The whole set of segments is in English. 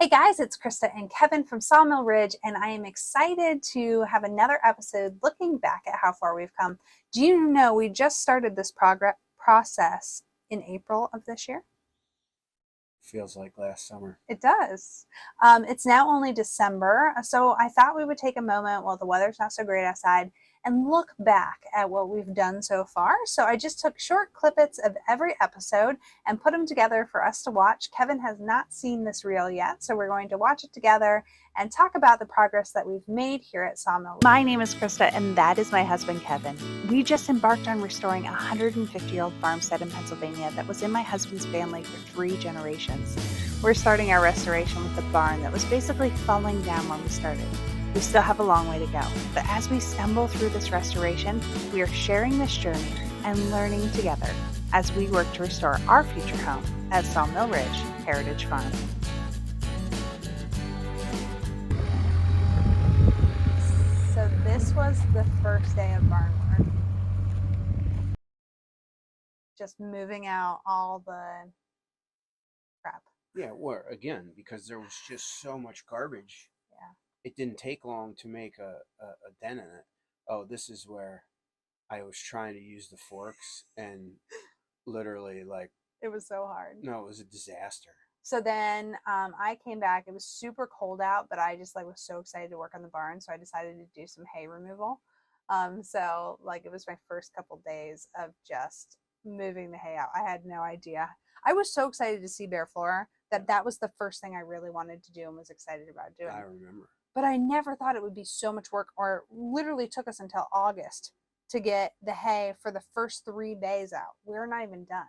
Hey guys, it's Krista and Kevin from Sawmill Ridge, and I am excited to have another episode looking back at how far we've come. Do you know we just started this process in April of this year? Feels like last summer. It does. It's now only December, so I thought we would take a moment while the weather's not so great outside and look back at what we've done so far. So I just took short clippets of every episode and put them together for us to watch. Kevin has not seen this reel yet, so we're going to watch it together and talk about the progress that we've made here at Sawmill. My name is Krista, and that is my husband, Kevin. We just embarked on restoring a 150-year-old farmstead in Pennsylvania that was in my husband's family for 3 generations. We're starting our restoration with the barn that was basically falling down when we started. We still have a long way to go, but as we stumble through this restoration, we are sharing this journey and learning together as we work to restore our future home at Sawmill Ridge Heritage Farm. So this was the first day of barn work. Just moving out all the crap. Yeah, or again, because there was just so much garbage. Yeah. It didn't take long to make a dent in it. Oh, this is where I was trying to use the forks and literally it was so hard. No, it was a disaster. So then I came back. It was super cold out, but I just was so excited to work on the barn. So I decided to do some hay removal. So it was my first couple days of just moving the hay out. I had no idea. I was so excited to see bare floor that was the first thing I really wanted to do and was excited about doing. I remember. But I never thought it would be so much work, or literally took us until August to get the hay for the first 3 bays out. We're not even done.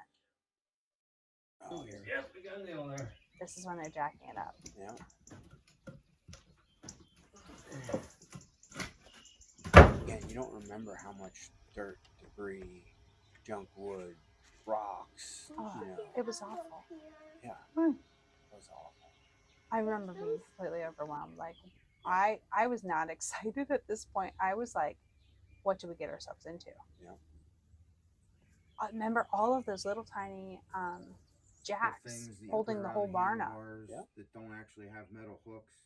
Oh, here. Yep, we got a nail there. This is when they're jacking it up. Yeah. Again, you don't remember how much dirt, debris, junk wood, rocks. Oh, it was awful. Yeah. It was awful. I remember being completely overwhelmed. I was not excited at this point. I was like, what do we get ourselves into? Yeah. I remember all of those little tiny jacks holding the whole barn up. That don't actually have metal hooks.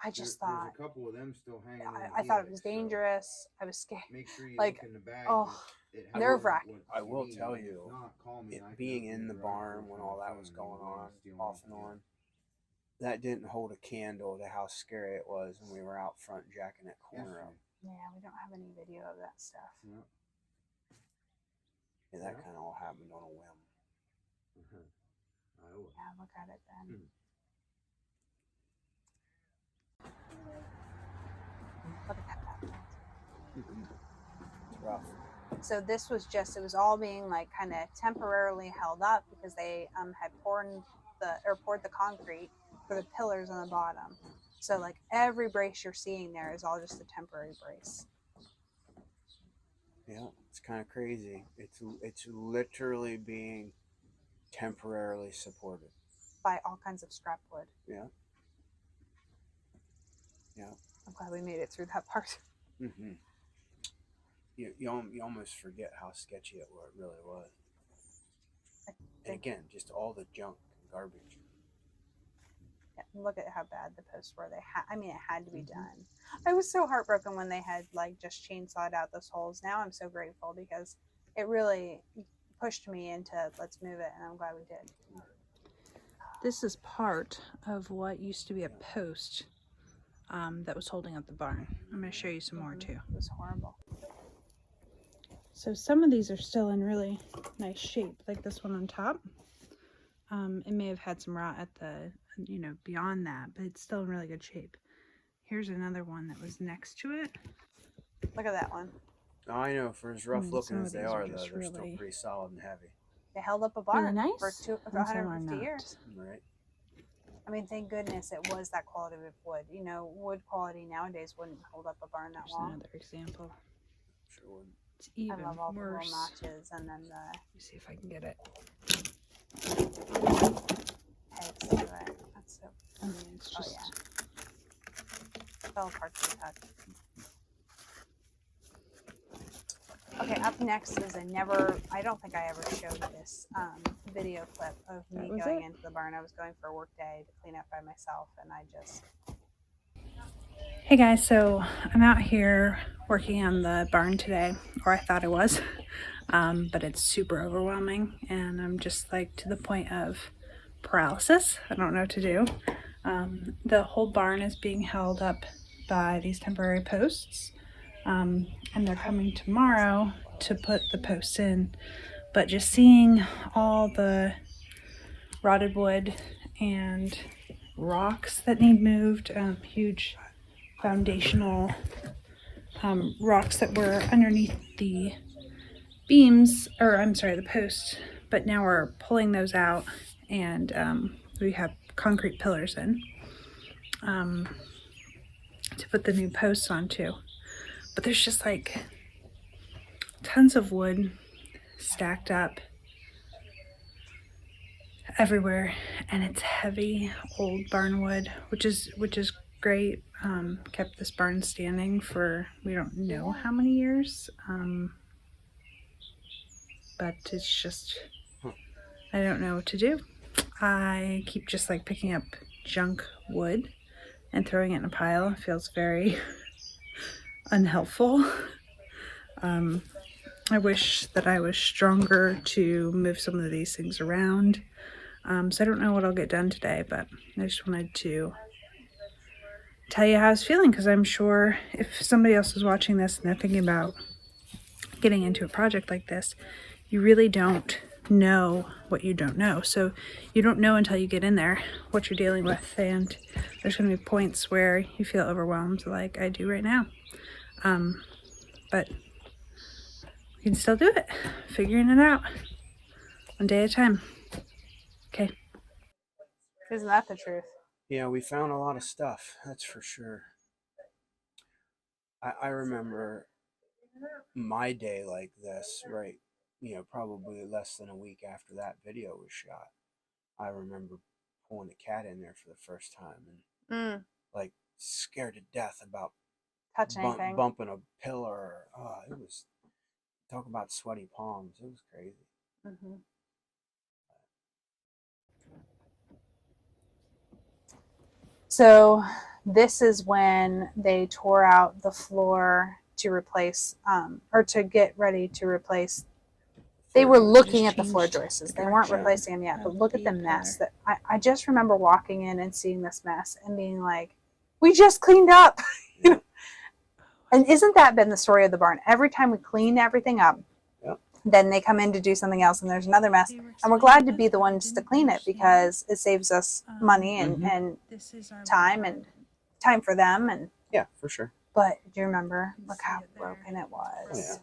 I just thought there's a couple of them still hanging. I thought it was dangerous. I was scared. Make sure you look in the bag. Nerve-wracking. I will tell you, it being in the barn when all that was going on, off and on, that didn't hold a candle to how scary it was when we were out front jacking that corner up. Yeah, we don't have any video of that stuff. Yeah, that kind of all happened on a whim. Yeah, look at it then. Look at that. It's rough. So this was it was all being kind of temporarily held up because they had poured the concrete for the pillars on the bottom. So every brace you're seeing there is all just a temporary brace. Yeah, it's kind of crazy. It's literally being temporarily supported by all kinds of scrap wood. Yeah. I'm glad we made it through that part. Mm-hmm. You almost forget how sketchy it really was. And again, just all the junk and garbage. Yeah, look at how bad the posts were. It had to be done. I was so heartbroken when they had just chainsawed out those holes. Now I'm so grateful because it really pushed me into let's move it, and I'm glad we did. This is part of what used to be a post that was holding up the barn. I'm going to show you some more too. It was horrible. So some of these are still in really nice shape, like this one on top. It may have had some rot at the, beyond that, but it's still in really good shape. Here's another one that was next to it. Look at that one. Oh, I know, for as rough looking as they are, though, they're still pretty solid and heavy. They held up a barn nice. for 150 years. Right. Thank goodness it was that quality of wood. Wood quality nowadays wouldn't hold up a barn that long. Another example. Sure wouldn't. It's even I love all worse. the little notches, and then Let me see if I can get it. pegs to it. That's so. It's just. It fell apart to the touch. Okay, up next is I don't think I ever showed this video clip of me That was going it? into the barn. I was going for a work day to clean up by myself, and I just... Hey guys, so I'm out here working on the barn today, or I thought I was, but it's super overwhelming, and I'm just like to the point of paralysis. I don't know what to do. The whole barn is being held up by these temporary posts, and they're coming tomorrow to put the posts in, but just seeing all the rotted wood and rocks that need moved, huge foundational rocks that were underneath the beams, or I'm sorry, the posts, but now we're pulling those out, and we have concrete pillars in to put the new posts onto. But there's just like tons of wood stacked up everywhere, and it's heavy old barn wood, which is great. Kept this barn standing for we don't know how many years, but it's just, I don't know what to do. I keep just like picking up junk wood and throwing it in a pile. It feels very unhelpful. I wish that I was stronger to move some of these things around. So I don't know what I'll get done today, but I just wanted to tell you how I was feeling, because I'm sure if somebody else is watching this and they're thinking about getting into a project like this, you really don't know what you don't know. So you don't know until you get in there what you're dealing with, and there's going to be points where you feel overwhelmed like I do right now. But you can still do it, figuring it out one day at a time. Okay. Isn't that the truth? Yeah, we found a lot of stuff, that's for sure. I remember my day like this, right? You know, probably less than a week after that video was shot. I remember pulling a cat in there for the first time and like scared to death about Anything. bumping a pillar. Oh, it was, talk about sweaty palms. It was crazy. Mm-hmm. So this is when they tore out the floor to replace, or to get ready to replace. They were looking at the floor joists. They weren't replacing them yet, but look at the mess that I just remember walking in and seeing this mess and being like, we just cleaned up. Yeah. And isn't that been the story of the barn? Every time we clean everything up, yep, then they come in to do something else and there's another mess. And we're glad to be the ones to clean it, because it saves us money and time, and time for them. And yeah, for sure. but do you remember? Look how broken it was. Oh, yeah.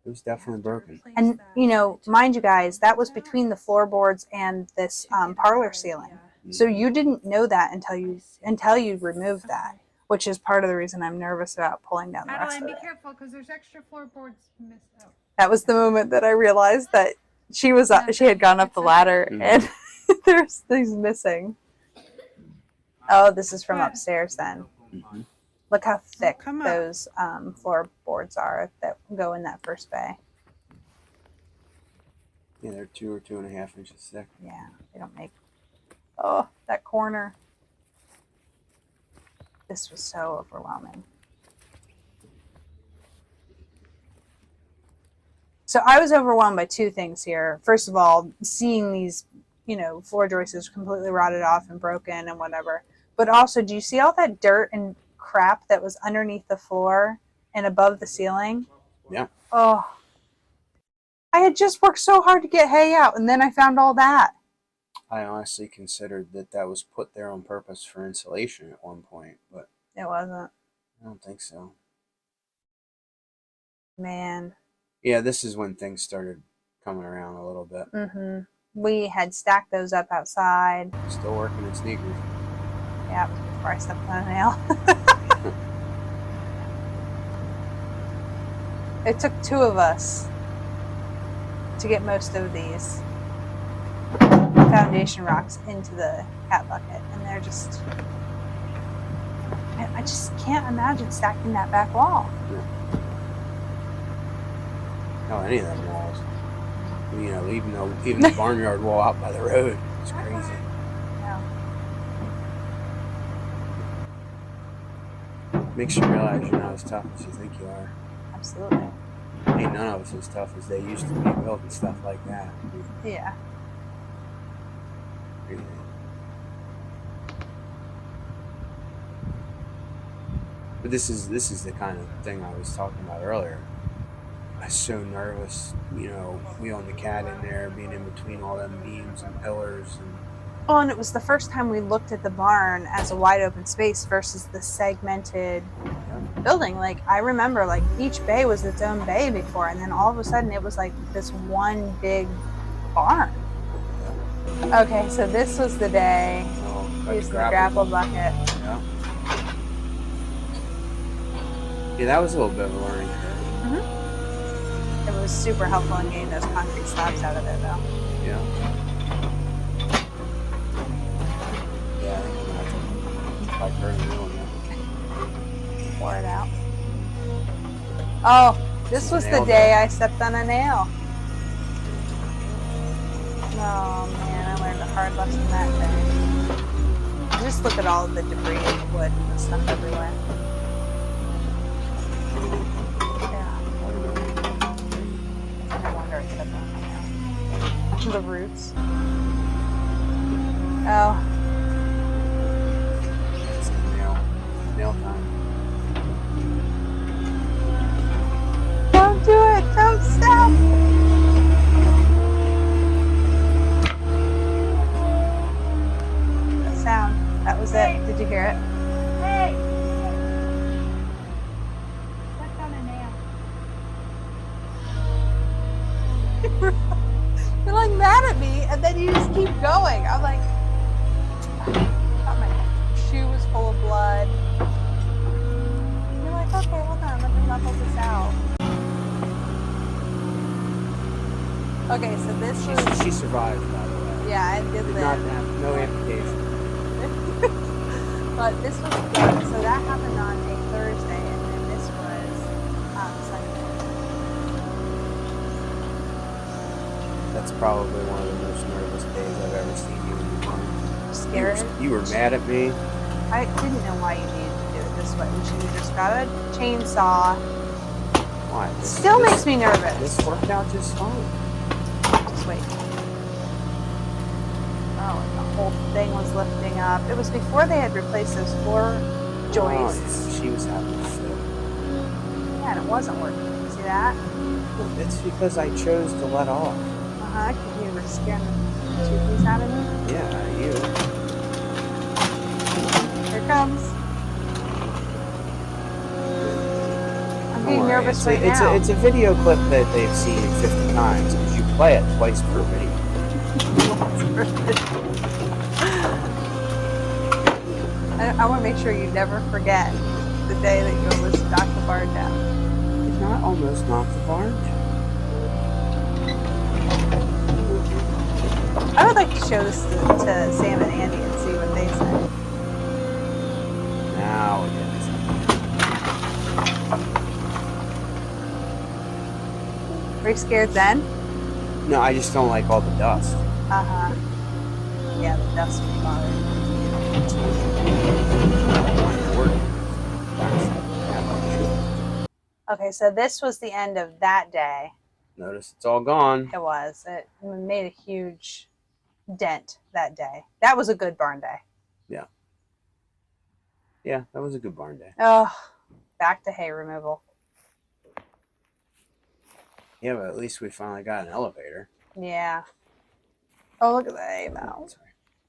It was definitely broken. And you know, mind you guys, that was between the floorboards and this parlor ceiling. So you didn't know that until you removed that, which is part of the reason I'm nervous about pulling down the rest of Adeline, it. be careful, because there's extra floorboards missed out. That was the moment that I realized that she had gone up the ladder and there's things missing. Oh, this is from upstairs then. Mm-hmm. Look how thick Come up. those floorboards are that go in that first bay. Yeah, they're 2 or 2.5 inches thick. Yeah, they don't make... Oh, that corner. This was so overwhelming. So I was overwhelmed by two things here. First of all, seeing these, you know, floor joists completely rotted off and broken and whatever. But also, do you see all that dirt and crap that was underneath the floor and above the ceiling? Yeah. Oh. I had just worked so hard to get hay out, and then I found all that. I honestly considered that was put there on purpose for insulation at one point, but It wasn't. I don't think so. Man. Yeah, this is when things started coming around a little bit. Mm-hmm. We had stacked those up outside. Still working in sneakers. Yeah, it was before I stepped on a nail. It took two of us to get most of these foundation rocks into the cat bucket, and they're just... I just can't imagine stacking that back wall. No, any of them walls. You know, even the barnyard wall out by the road. It's crazy. Yeah. Makes you realize you're not as tough as you think you are. Absolutely. Ain't none of us as tough as they used to be building stuff like that. Yeah. Crazy. But this is the kind of thing I was talking about earlier. I was so nervous, you know, wheeling the cat in there, being in between all them beams and pillars, and Oh, and it was the first time we looked at the barn as a wide open space versus the segmented building. Like, I remember, like, each bay was its own bay before, and then all of a sudden it was like this one big barn. Okay, so this was the day we used the grapple bucket. Yeah. Yeah, that was a little bit of a learning curve. It was super helpful in getting those concrete slabs out of it, though. Yeah. Yeah, I think I'm gonna have to like burn the middle now. Pour it out. Oh, this was the Nail day day. I stepped on a nail. Oh man, I learned a hard lesson that day. Just look at all of the debris and the wood and the stuff everywhere. Yeah. No wonder I stepped on a nail. The roots. Oh, It's nail time. don't do it! Don't stop! That sound. That was it. Did you hear it? Hey! Stepped on a nail. You're like mad at me, and then you just keep going. I'm like, thought my shoe was full of blood. You're like, okay, hold on, let me level this out. Okay, so this was, She survived, by the way. yeah, I did Did not live. have no amputation. But this was good. So that happened on a Thursday, and then this was Sunday. That's probably one of the most nervous days I've ever seen you in your life. Scared. You were mad at me. I didn't know why you needed to do it this way. We should have just got a chainsaw. Why? Still makes me nervous. This worked out just fine. Just wait. Oh, and the whole thing was lifting up. It was before they had replaced those floor joists. Oh, yeah. She was having a fit. Yeah, and it wasn't working. See that? It's because I chose to let off. Uh-huh, because you were scaring the toofies out of me. Yeah, you. Here it comes. I'm Don't getting worry. nervous right it's now. it's a video clip that they've seen 50 times because you play it twice per video. I want to make sure you never forget the day that you almost knocked the barn down. It's not almost knocked the barn down. I would like to show this to Sam and Andy and see what they say. Now it is. Were you scared then? No, I just don't like all the dust. Uh-huh. Yeah, the dust was bothering me. Okay, so this was the end of that day. Notice it's all gone. It was. It made a huge dent that day. That was a good barn day. Yeah, that was a good barn day. Oh, back to hay removal. Yeah, but at least we finally got an elevator. Yeah. Oh, look at the hay mound. Sorry.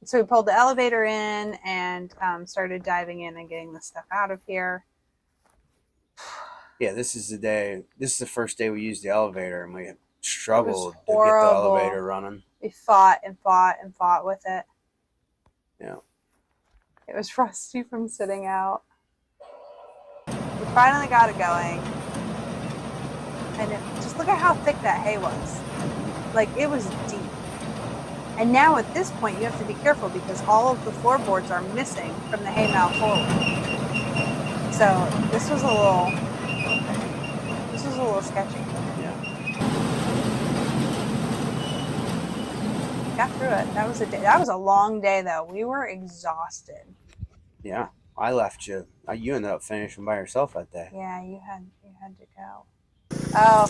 So we pulled the elevator in and started diving in and getting the stuff out of here. Yeah, this is the day. This is the first day we used the elevator, and we struggled to get the horrible. elevator running. We fought and fought and fought with it. Yeah. It was rusty from sitting out. We finally got it going. And just look at how thick that hay was. Like, it was deep. And now at this point, you have to be careful because all of the floorboards are missing from the hay mound forward. So this was a little sketchy. Yeah. got through it. That was a day. That was a long day, though. We were exhausted. Yeah, I left you. You ended up finishing by yourself that day. Yeah, you had to go. Oh,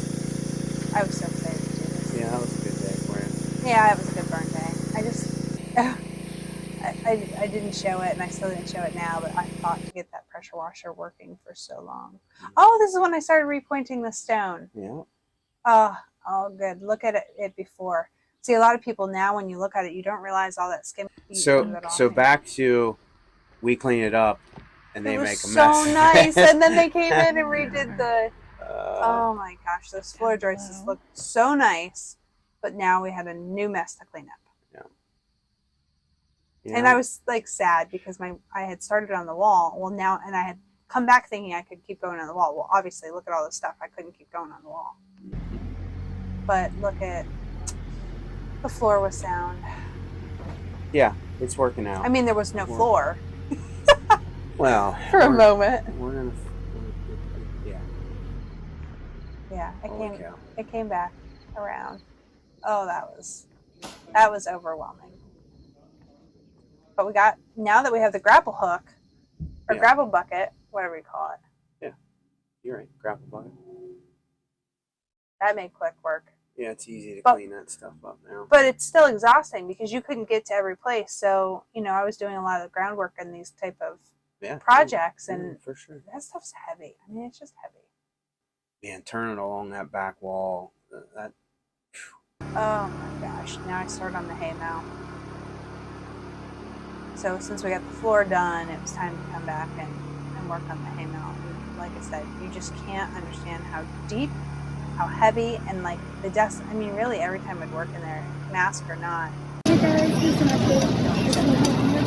I was so excited to do this. Yeah, that was a good day for you. Yeah, it was a good burn day. I just, I didn't show it, and I still didn't show it now, but I thought to get that pressure washer working for so long. Oh, this is when I started repointing the stone. Yeah. Oh, good. Look at it before. See, a lot of people now, when you look at it, you don't realize all that skim. So back to, we clean it up, and they it was make a so mess. nice, and then they came in and redid the. Oh my gosh, those floor joists looked so nice, but now we had a new mess to clean up. Yeah. And I was like sad because I had started on the wall. Well, now, and I had come back thinking I could keep going on the wall. Well, obviously, look at all this stuff. I couldn't keep going on the wall. But look at the floor was sound. Yeah, it's working out. I mean, there was no floor well, for a moment. We're gonna. Yeah. Yeah, Holy cow. it came back around. Oh, that was overwhelming. But now that we have the grapple hook or Yeah. grapple bucket, whatever you call it, You're right. Grapple bucket. that made quick work. Yeah, it's easy to But- clean that stuff up now. But it's still exhausting because you couldn't get to every place. So, I was doing a lot of the groundwork in these type of Yeah. projects, Yeah, and for sure. that stuff's heavy. I mean, it's just heavy. Man, turning along that back wall. That. Oh my gosh. Now I start on the hay mow. So since we got the floor done, it was time to come back and work on the hay mow. Like I said, you just can't understand how deep, how heavy, and like the dust. I mean, really, every time I'd work in there, mask or not. Hey guys, here's an update.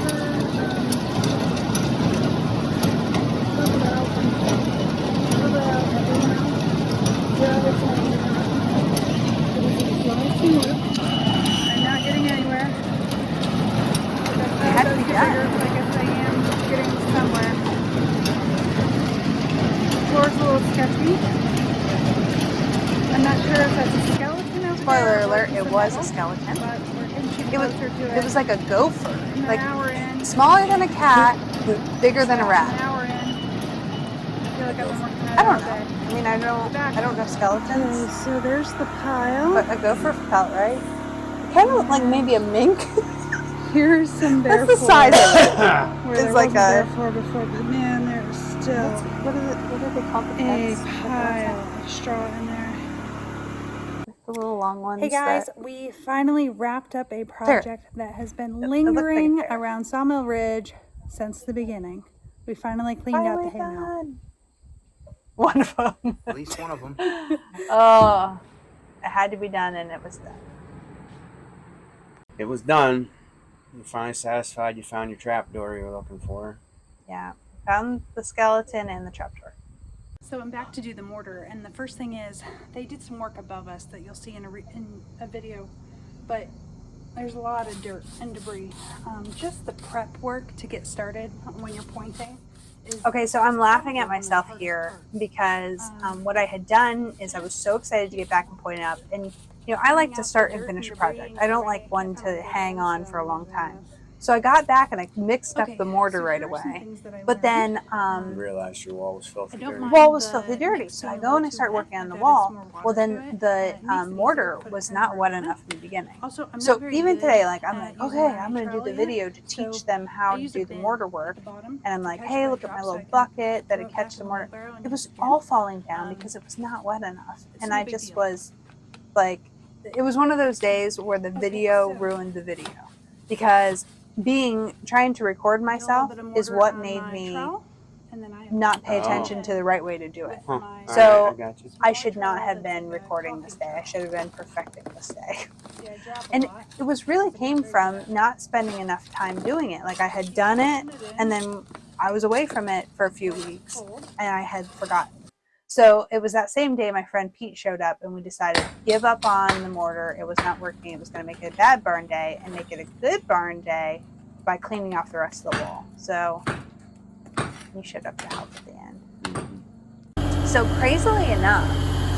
I'm not getting anywhere. It had to be done. I guess I am getting somewhere. The floor's a little sketchy. I'm not sure if that's a skeleton out Spoiler there or alert, just it a was a metal, skeleton. but we're inching It was closer to it was like a gopher, an like hour in. smaller than a cat, bigger than a An rat. hour in. I feel like I've been working on it I don't all know. day. I mean, I don't know skeletons, So there's the pile. but a gopher felt right. It kind of looked like maybe a mink. Here's some bare That's the floor. size of it. Where It's there like wasn't bare floor before, but man, there's still What do they call the a pets? pile of straw in there. The little long ones. Hey guys, that- we finally wrapped up a project that has been lingering like a bear. around Sawmill Ridge since the beginning. We finally cleaned out the hay mow. done. One of them. At least one of them. Oh, it had to be done, and it was done. It was done. You're finally satisfied you found your trapdoor you were looking for. Yeah, found the skeleton and the trapdoor. So I'm back to do the mortar, and the first thing is they did some work above us that you'll see in a video, but there's a lot of dirt and debris. Just the prep work to get started when you're pointing. Okay, so I'm laughing at myself here because what I had done is I was so excited to get back and point up, and I like to start and finish a project. I don't like one to hang on for a long time. So I got back and I mixed up the mortar right away. But then You realized your wall was filthy dirty. the wall was filthy dirty. So I go and I start working on the wall. Well, then the mortar was not wet enough in the beginning. So even today, like I'm like, okay, I'm going to do the video to teach them how to do the mortar work. And I'm like, hey, look at my little bucket that it catch the mortar. It was all falling down because it was not wet enough. And I just was like, it was one of those days where the video ruined the video because trying to record myself is what made me not pay attention to the right way to do it. Huh. So, Alright, I got you. I should not have been recording this day. I should have been perfecting this day. And it was really came from not spending enough time doing it. Like I had done it and then I was away from it for a few weeks and I had forgotten. So it was that same day my friend Pete showed up and we decided to give up on the mortar. It was not working. It was going to make it a bad burn day and make it a good burn day by cleaning off the rest of the wall. So he showed up to help at the end. So crazily enough,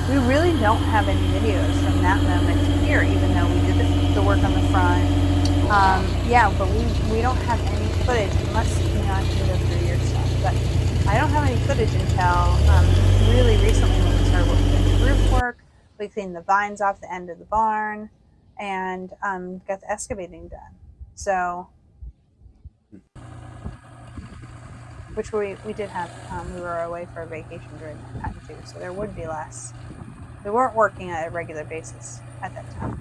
we really don't have any videos from that moment to here, even though we did the also work on the front. Yeah, but we don't have any footage unless, I can go through your stuff, but I don't have any footage until really recently when we started working on the roof work. We cleaned the vines off the end of the barn and got the excavating done. So, which we did have, we were away for a vacation during that time too, so there would be less. We weren't working at a regular basis at that time.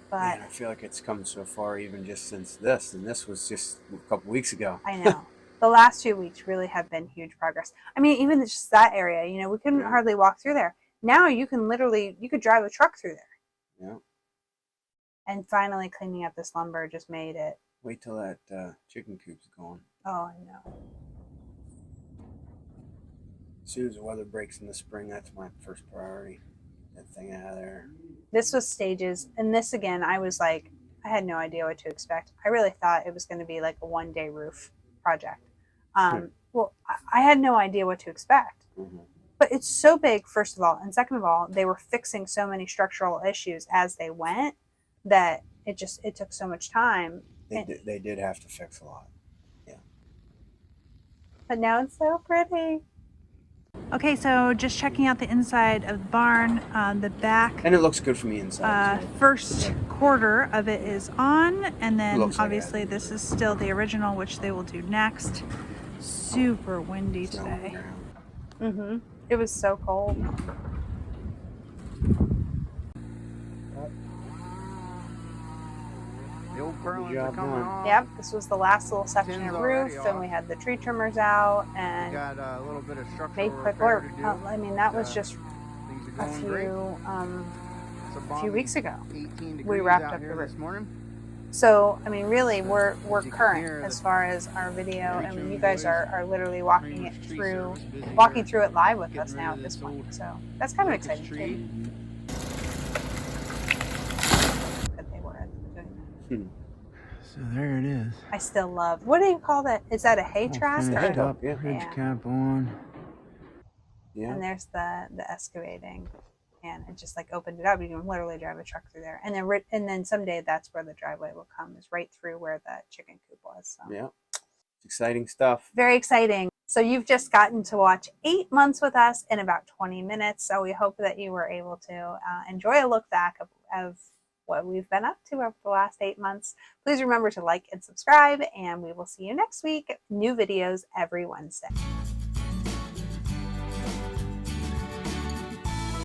But Man, I feel like it's come so far even just since this, and this was just a couple weeks ago. I know. The last 2 weeks really have been huge progress. I mean, even just that area, we couldn't hardly walk through there. Now you could drive a truck through there. Yeah. And finally cleaning up this lumber just made it. Wait till that chicken coop's gone. Oh, I know. As soon as the weather breaks in the spring, that's my first priority. That thing out of there. This was stages. And this again, I was like, I had no idea what to expect. I really thought it was going to be like a 1-day roof project. Well, I had no idea what to expect. Mm-hmm. But it's so big, first of all. And second of all, they were fixing so many structural issues as they went that it took so much time. They did have to fix a lot. Yeah. But now it's so pretty. Okay, so just checking out the inside of the barn. The back And it looks good from the inside. first quarter of it is on, and then Looks like obviously this is still the original, which they will do next. Super windy It's snowing today. now. It was so cold. The old Good purlins are job coming done. off. Yep, this was the last little section Tins of roof, already and we had the tree trimmers out, We and got a little bit of structural made quick repair work. to do. I mean, that was just Things a are going great. It's few balmy weeks ago. 18 degrees We wrapped out up here the roof. this morning. So, I mean, really, we're As you can current hear, as the far as our video, tree and trimming you guys boys, are literally walking it Range Tree through, Service busy walking here, through it live with us getting now rid at of this this point. old So that's kind of locust exciting tree. too. That they were doing that. So there it is. I still love. What do you call that? Is that a hay track? finished or- finished up, yeah. Ridge Yeah. cap on. Yeah. And there's the excavating, and it just like opened it up. You can literally drive a truck through there, and then someday that's where the driveway will come, is right through where the chicken coop was. So. Yeah. It's exciting stuff. Very exciting. So you've just gotten to watch 8 months with us in about 20 minutes. So we hope that you were able to enjoy a look back of what we've been up to over the last 8 months. Please remember to like and subscribe, and we will see you next week. New videos every Wednesday.